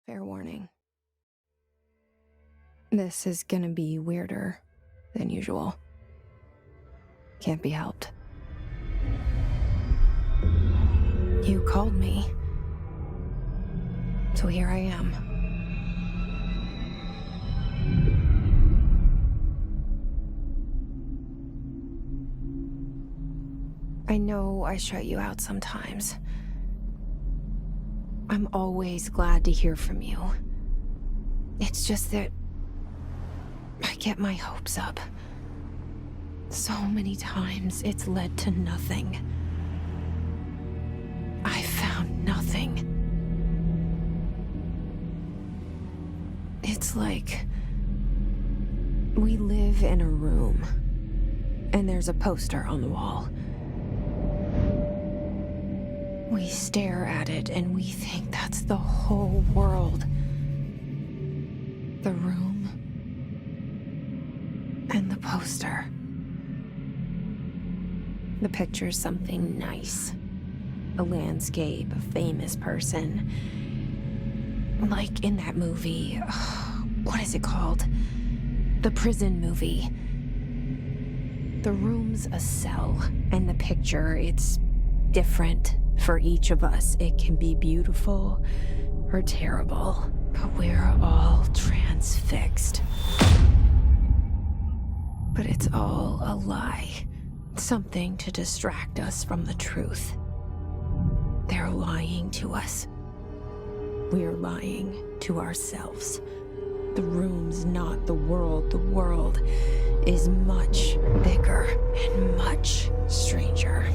Fair warning. This is gonna be weirder than usual. Can't be helped. You called me. So here I am. I know I shut you out sometimes. I'm always glad to hear from you. It's just that I get my hopes up. So many times it's led to nothing. I found nothing. It's like we live in a room, and there's a poster on the wall. We stare at it and we think that's the whole world. The room and the poster. The picture's something nice. A landscape, a famous person. Like in that movie, what is it called? The prison movie. The room's a cell, and the picture, it's different for each of us. It can be beautiful or terrible, but we're all transfixed. But it's all a lie. Something to distract us from the truth. They're lying to us. We're lying to ourselves. The room's not the world. The world is much bigger and much stranger.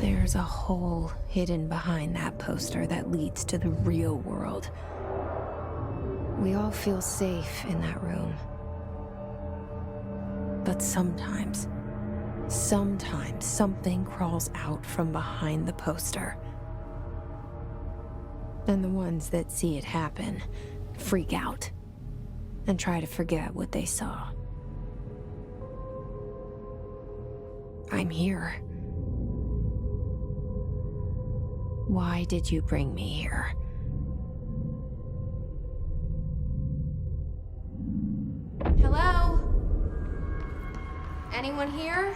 There's a hole hidden behind that poster that leads to the real world. We all feel safe in that room. But sometimes something crawls out from behind the poster. And the ones that see it happen freak out and try to forget what they saw. I'm here. Why did you bring me here? Hello? Anyone here?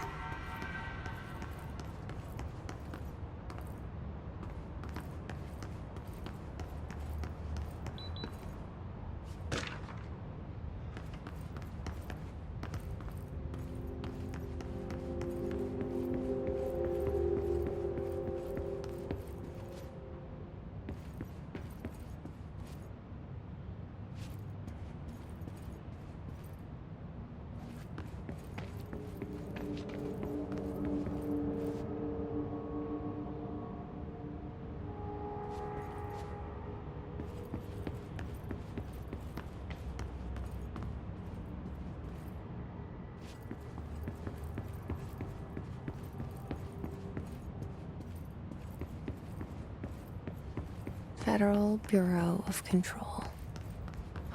Federal Bureau of Control.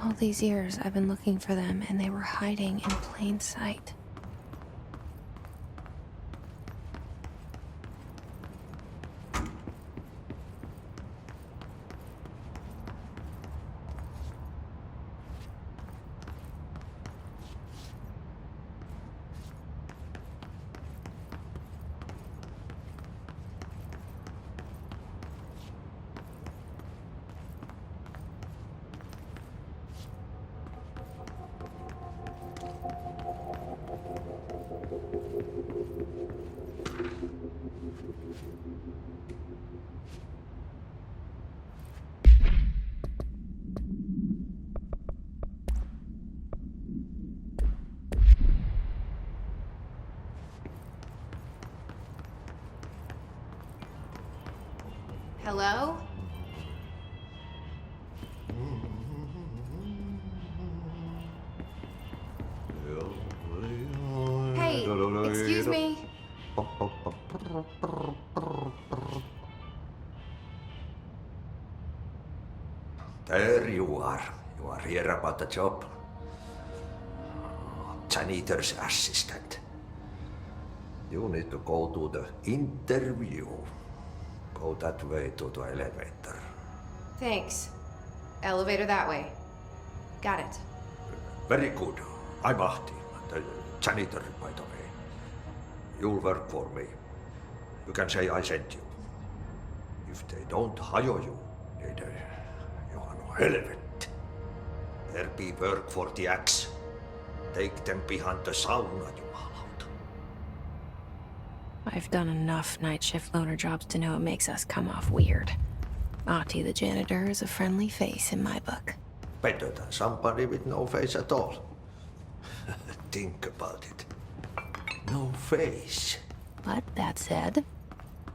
All these years I've been looking for them, and they were hiding in plain sight. Hello? Hey, excuse me. There you are. You are here about the job. Janitor's assistant. You need to go to the interview. Go that way to the elevator. Thanks. Elevator that way. Got it. Very good. I'm Ahti, the janitor, by the way. You'll work for me. You can say I sent you. If they don't hire you, then you are no helvet. There be work for the axe. Take them behind the sauna, you hallout. I've done enough night shift loner jobs to know it makes us come off weird. Ahti the janitor is a friendly face in my book. Better than somebody with no face at all. Think about it. No face. But that said,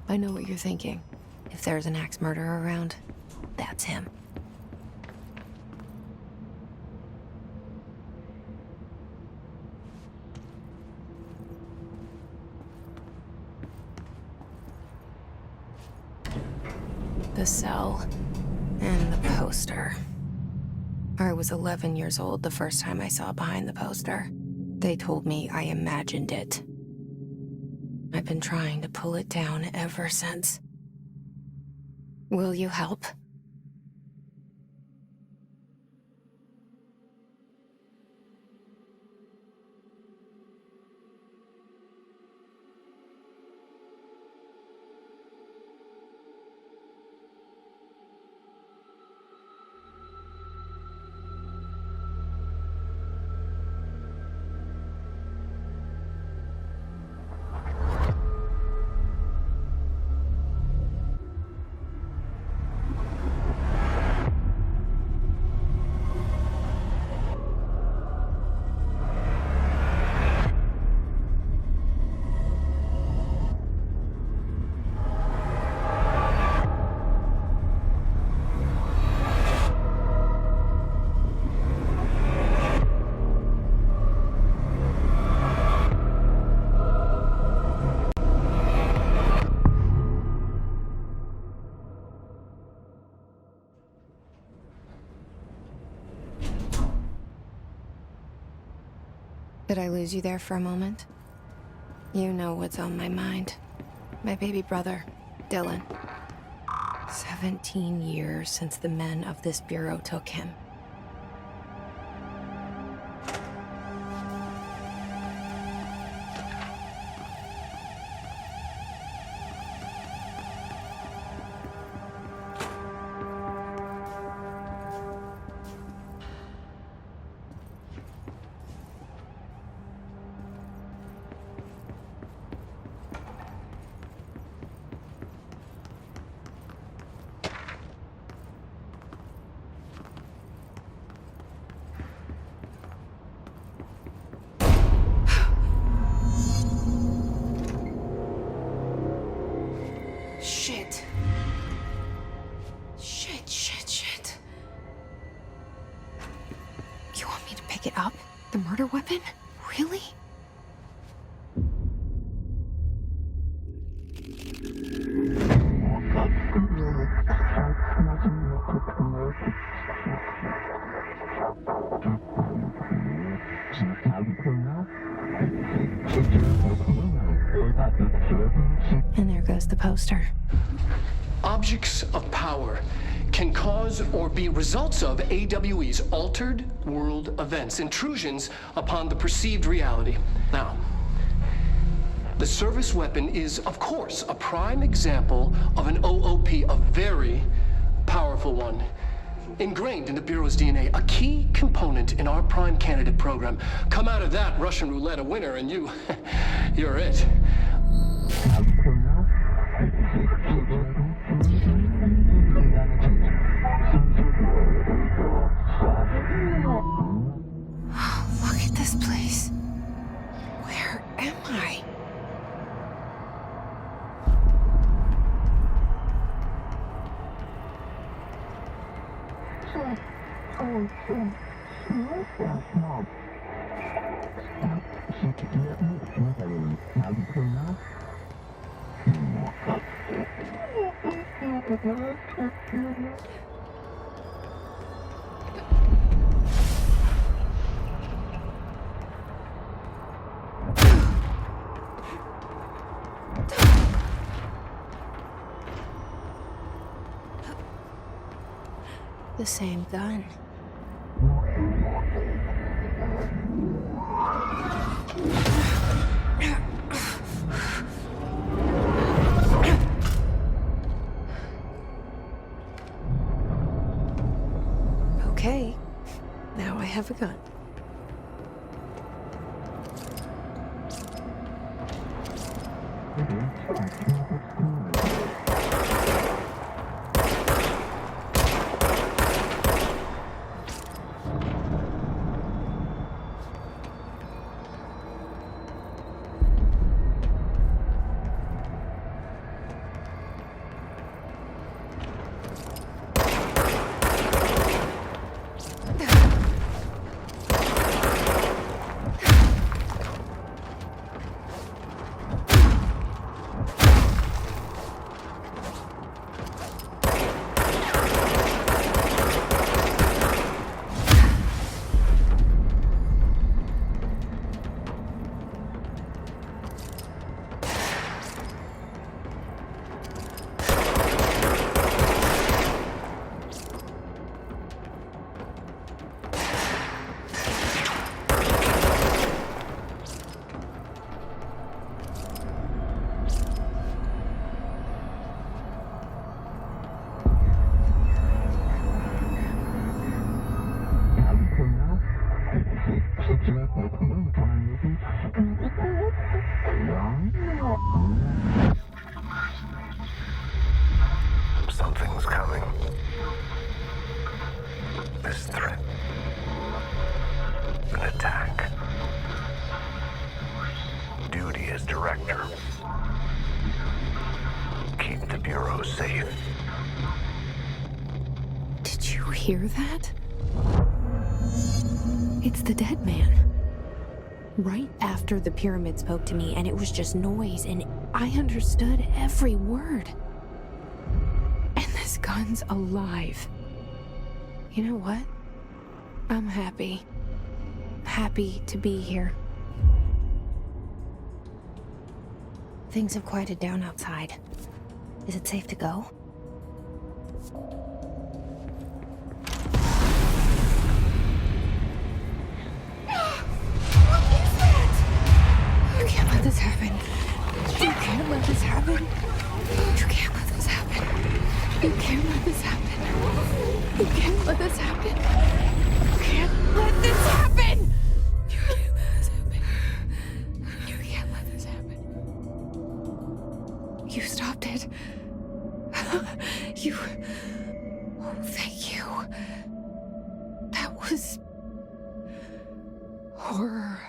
I know what you're thinking. If there's an axe murderer around, that's him. The cell and the poster. I was 11 years old the first time I saw behind the poster. They told me I imagined it. I've been trying to pull it down ever since. Will you help? Did I lose you there for a moment? You know what's on my mind. My baby brother, Dylan. 17 years since the men of this bureau took him. Shit. Shit. You want me to pick it up? The murder weapon? Really? And there goes the poster. Objects of power can cause or be results of AWE's altered world events, intrusions upon the perceived reality. Now, the service weapon is, of course, a prime example of an OOP, a very powerful one. Ingrained in the Bureau's DNA, a key component in our prime candidate program. Come out of that Russian roulette a winner and you're it. Look at this place. Where am I? the same gun. Okay, now I have a gun. Something's coming. This threat. An attack. Duty as director. Keep the Bureau safe. Did you hear that? It's the dead man. Right after the pyramid spoke to me, and it was just noise, and I understood every word. And this gun's alive. You know what? I'm happy. Happy to be here. Things have quieted down outside. Is it safe to go? You can't let this happen. You can't let this happen. You can't let this happen. You can't let this happen. You can't let this happen. You can't let this happen. You can't let this happen. You can't let this happen. You stopped it. You... Oh, thank you. That was... horror.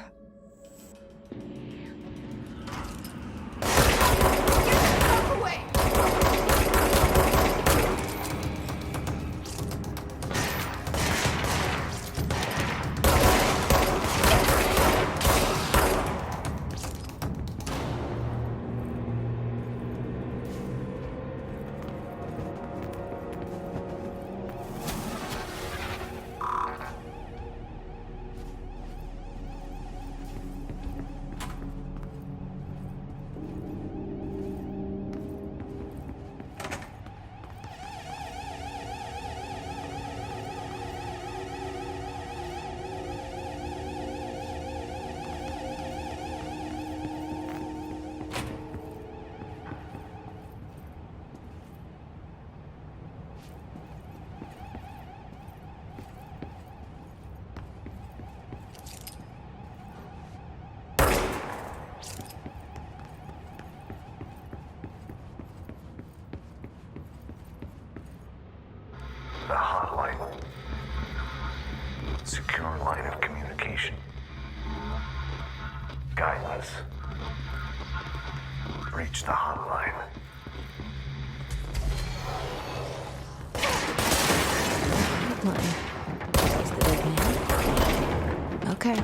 The hotline. Secure line of communication. Guidance. Reach the hotline. Hotline. Is the dead man? Okay.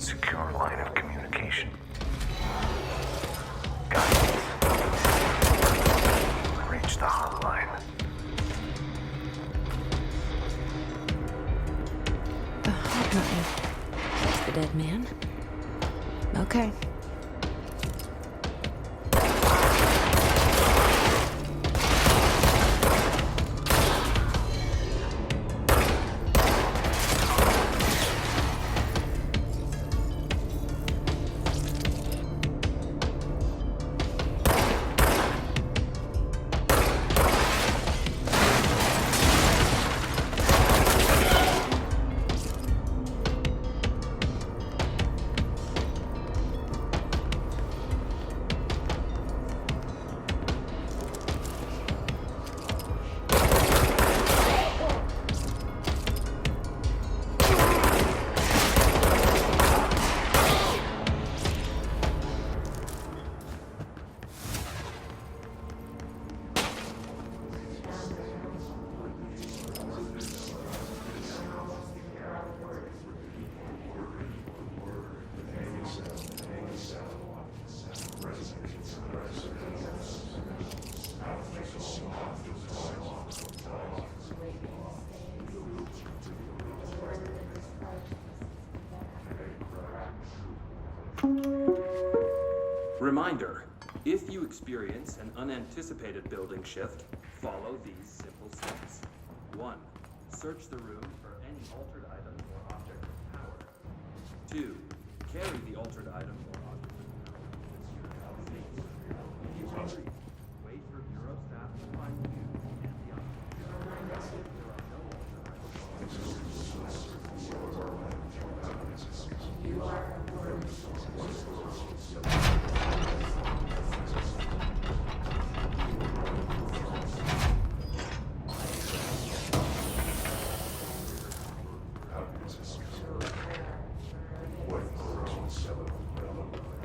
secure line of communication. Guidance. Reach the hotline. The hotline. That's the dead man. Okay. Reminder, if you experience an unanticipated building shift, follow these simple steps. 1. Search the room for any altered item or object of power. 2. Carry the altered item or object of power. 3. Wait for Bureau staff to find you and the object.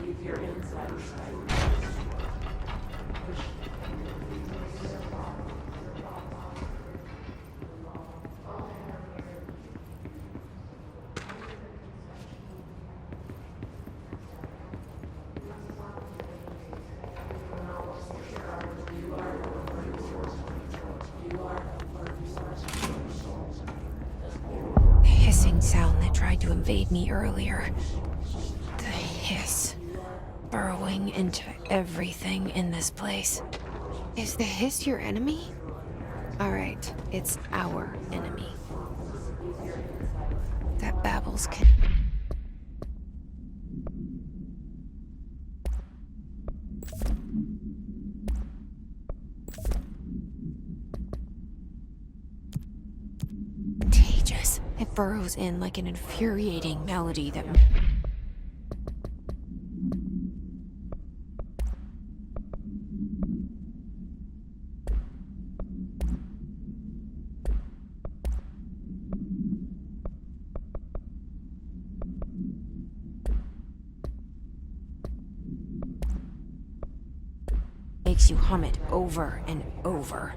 If there are no Sound that tried to invade me earlier. The hiss. Burrowing into everything in this place. Is the hiss your enemy? Alright, it's our enemy. That babbles can... It burrows in like an infuriating melody that... makes you hum it over and over.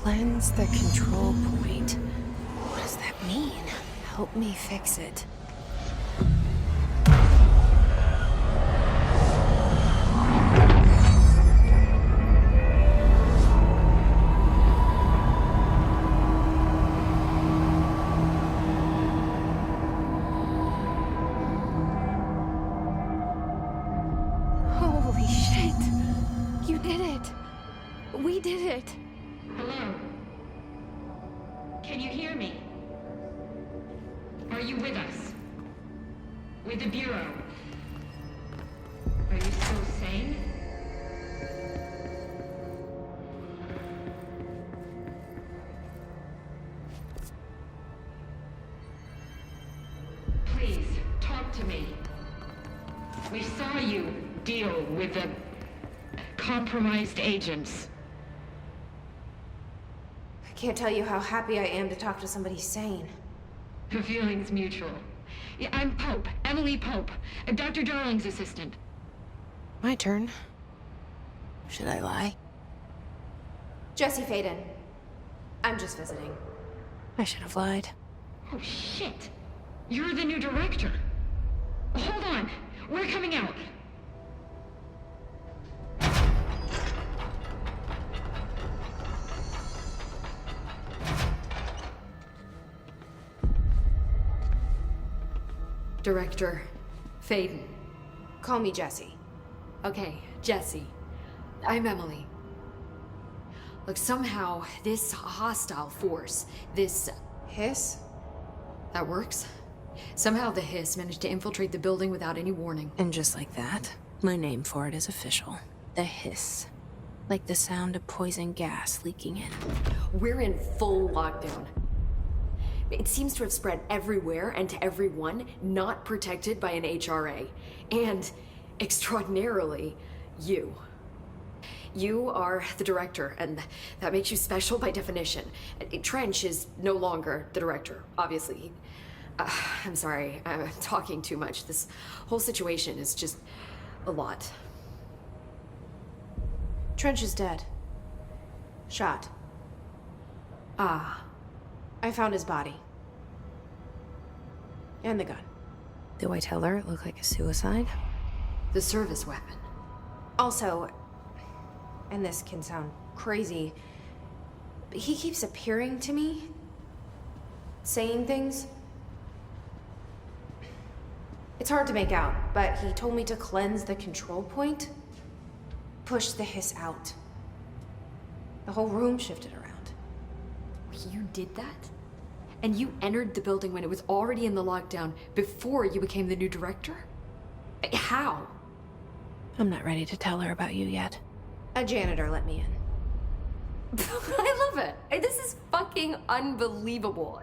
Cleanse the control point. What does that mean? Help me fix it. Holy shit! You did it! We did it! Hello? Can you hear me? Are you with us? With the Bureau? Are you still sane? Please, talk to me. We saw you deal with the compromised agents. I can't tell you how happy I am to talk to somebody sane. The feeling's mutual. Yeah, I'm Pope, Emily Pope, Dr. Darling's assistant. My turn. Should I lie? Jesse Faden. I'm just visiting. I should have lied. Oh, shit. You're the new director. Hold on. We're coming out. Director Faden. Call me Jesse. Okay, Jesse. I'm Emily. Look, somehow this hostile force, this... Hiss? that works? Somehow the hiss managed to infiltrate the building without any warning. And just like that, my name for it is official. The hiss. Like the sound of poison gas leaking in. We're in full lockdown. It seems to have spread everywhere and to everyone not protected by an HRA. And, extraordinarily, you. You are the director, and that makes you special by definition. Trench is no longer the director, obviously. I'm sorry, I'm talking too much. This whole situation is just a lot. Trench is dead. Shot. Ah. I found his body. And the gun. Do I tell her it looked like a suicide? The service weapon. Also, and this can sound crazy, but he keeps appearing to me, saying things. It's hard to make out, but he told me to cleanse the control point, push the hiss out. The whole room shifted around. You did that? And you entered the building when it was already in the lockdown before you became the new director? How? I'm not ready to tell her about you yet. A janitor let me in. I love it. This is fucking unbelievable.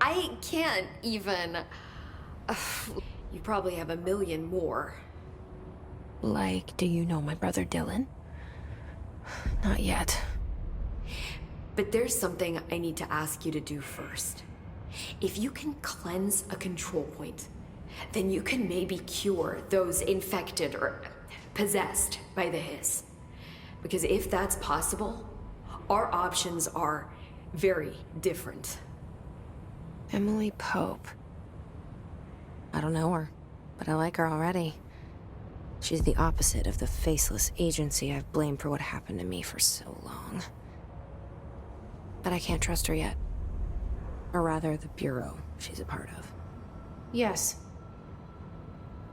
I can't even... You probably have a million more. Like, do you know my brother Dylan? Not yet. But there's something I need to ask you to do first. If you can cleanse a control point, then you can maybe cure those infected or possessed by the hiss. Because if that's possible, our options are very different. Emily Pope. I don't know her, but I like her already. She's the opposite of the faceless agency I've blamed for what happened to me for so long. But I can't trust her yet. Or rather, the Bureau she's a part of. Yes.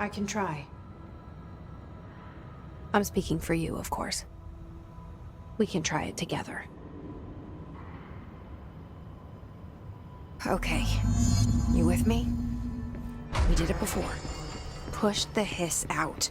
I can try. I'm speaking for you, of course. We can try it together. Okay. You with me? We did it before. Push the hiss out.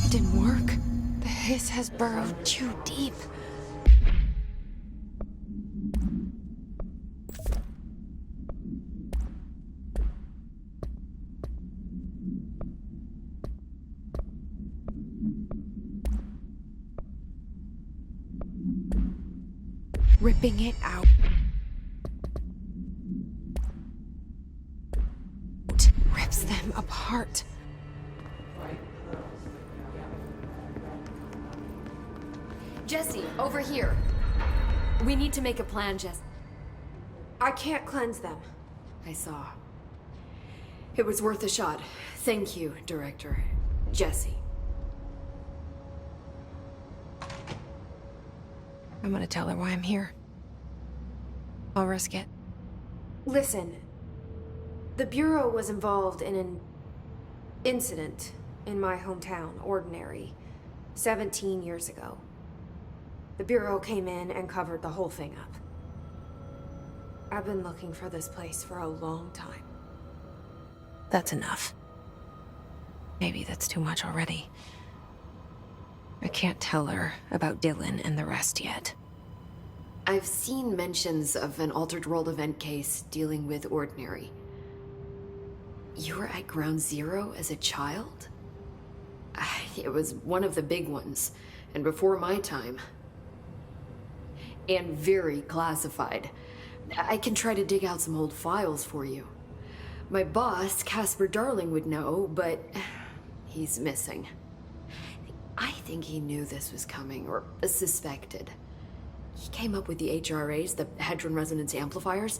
It didn't work. The hiss has burrowed too deep. ripping it out. Rips them apart. Jesse, over here. We need to make a plan, Jess. I can't cleanse them. I saw. It was worth a shot. Thank you, Director. Jesse. I'm gonna tell her why I'm here. I'll risk it. Listen, the Bureau was involved in an incident in my hometown, Ordinary, 17 years ago. The Bureau came in and covered the whole thing up. I've been looking for this place for a long time. That's enough. Maybe that's too much already. I can't tell her about Dylan and the rest yet. I've seen mentions of an Altered World event case dealing with Ordinary. You were at Ground Zero as a child? It was one of the big ones, and before my time. And very classified. I can try to dig out some old files for you. My boss, Casper Darling, would know, but he's missing. I think he knew this was coming, or suspected. He came up with the HRAs, the Hadron Resonance Amplifiers.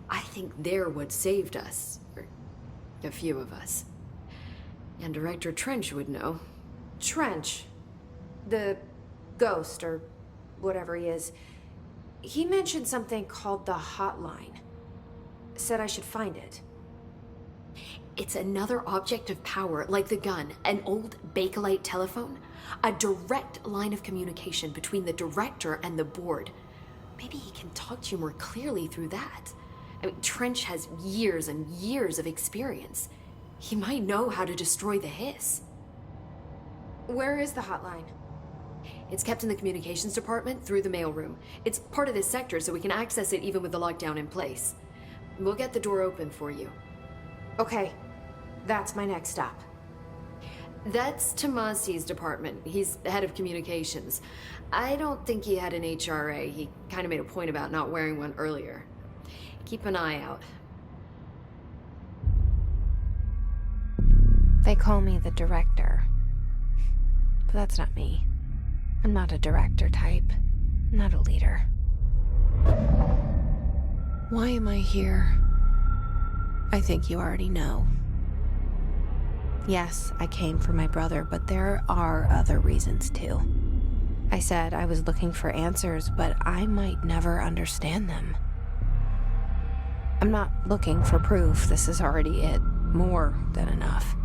I think they're what saved us. Or a few of us. And Director Trench would know. Trench? The ghost, or whatever he is. He mentioned something called the Hotline. Said I should find it. It's another object of power, like the gun, an old Bakelite telephone. A direct line of communication between the director and the board. Maybe he can talk to you more clearly through that. I mean, Trench has years and years of experience. He might know how to destroy the hiss. Where is the hotline? It's kept in the communications department through the mailroom. It's part of this sector, so we can access it even with the lockdown in place. We'll get the door open for you. Okay, that's my next stop. That's Tomasi's department. He's the head of communications. I don't think he had an HRA. He kind of made a point about not wearing one earlier. Keep an eye out. They call me the director. But that's not me. I'm not a director type. I'm not a leader. Why am I here? I think you already know. Yes, I came for my brother, but there are other reasons too. I said I was looking for answers, but I might never understand them. I'm not looking for proof. This is already it. More than enough.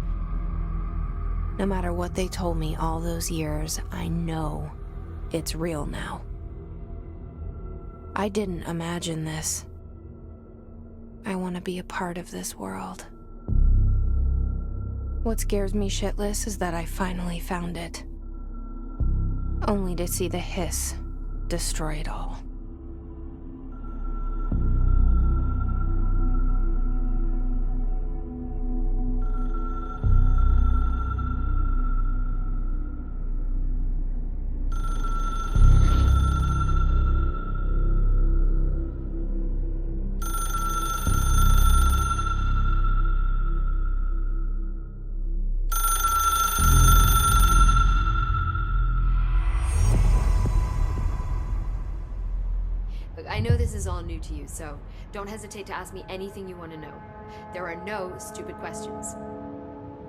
No matter what they told me all those years, I know it's real now. I didn't imagine this. I want to be a part of this world. What scares me shitless is that I finally found it. Only to see the hiss destroy it all. I know this is all new to you, so don't hesitate to ask me anything you want to know. There are no stupid questions.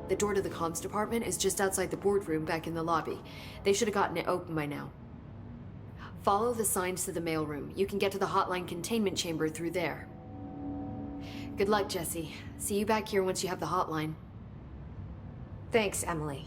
The door to the comms department is just outside the boardroom back in the lobby. They should have gotten it open by now. Follow the signs to the mailroom. You can get to the hotline containment chamber through there. Good luck, Jesse. See you back here once you have the hotline. Thanks, Emily.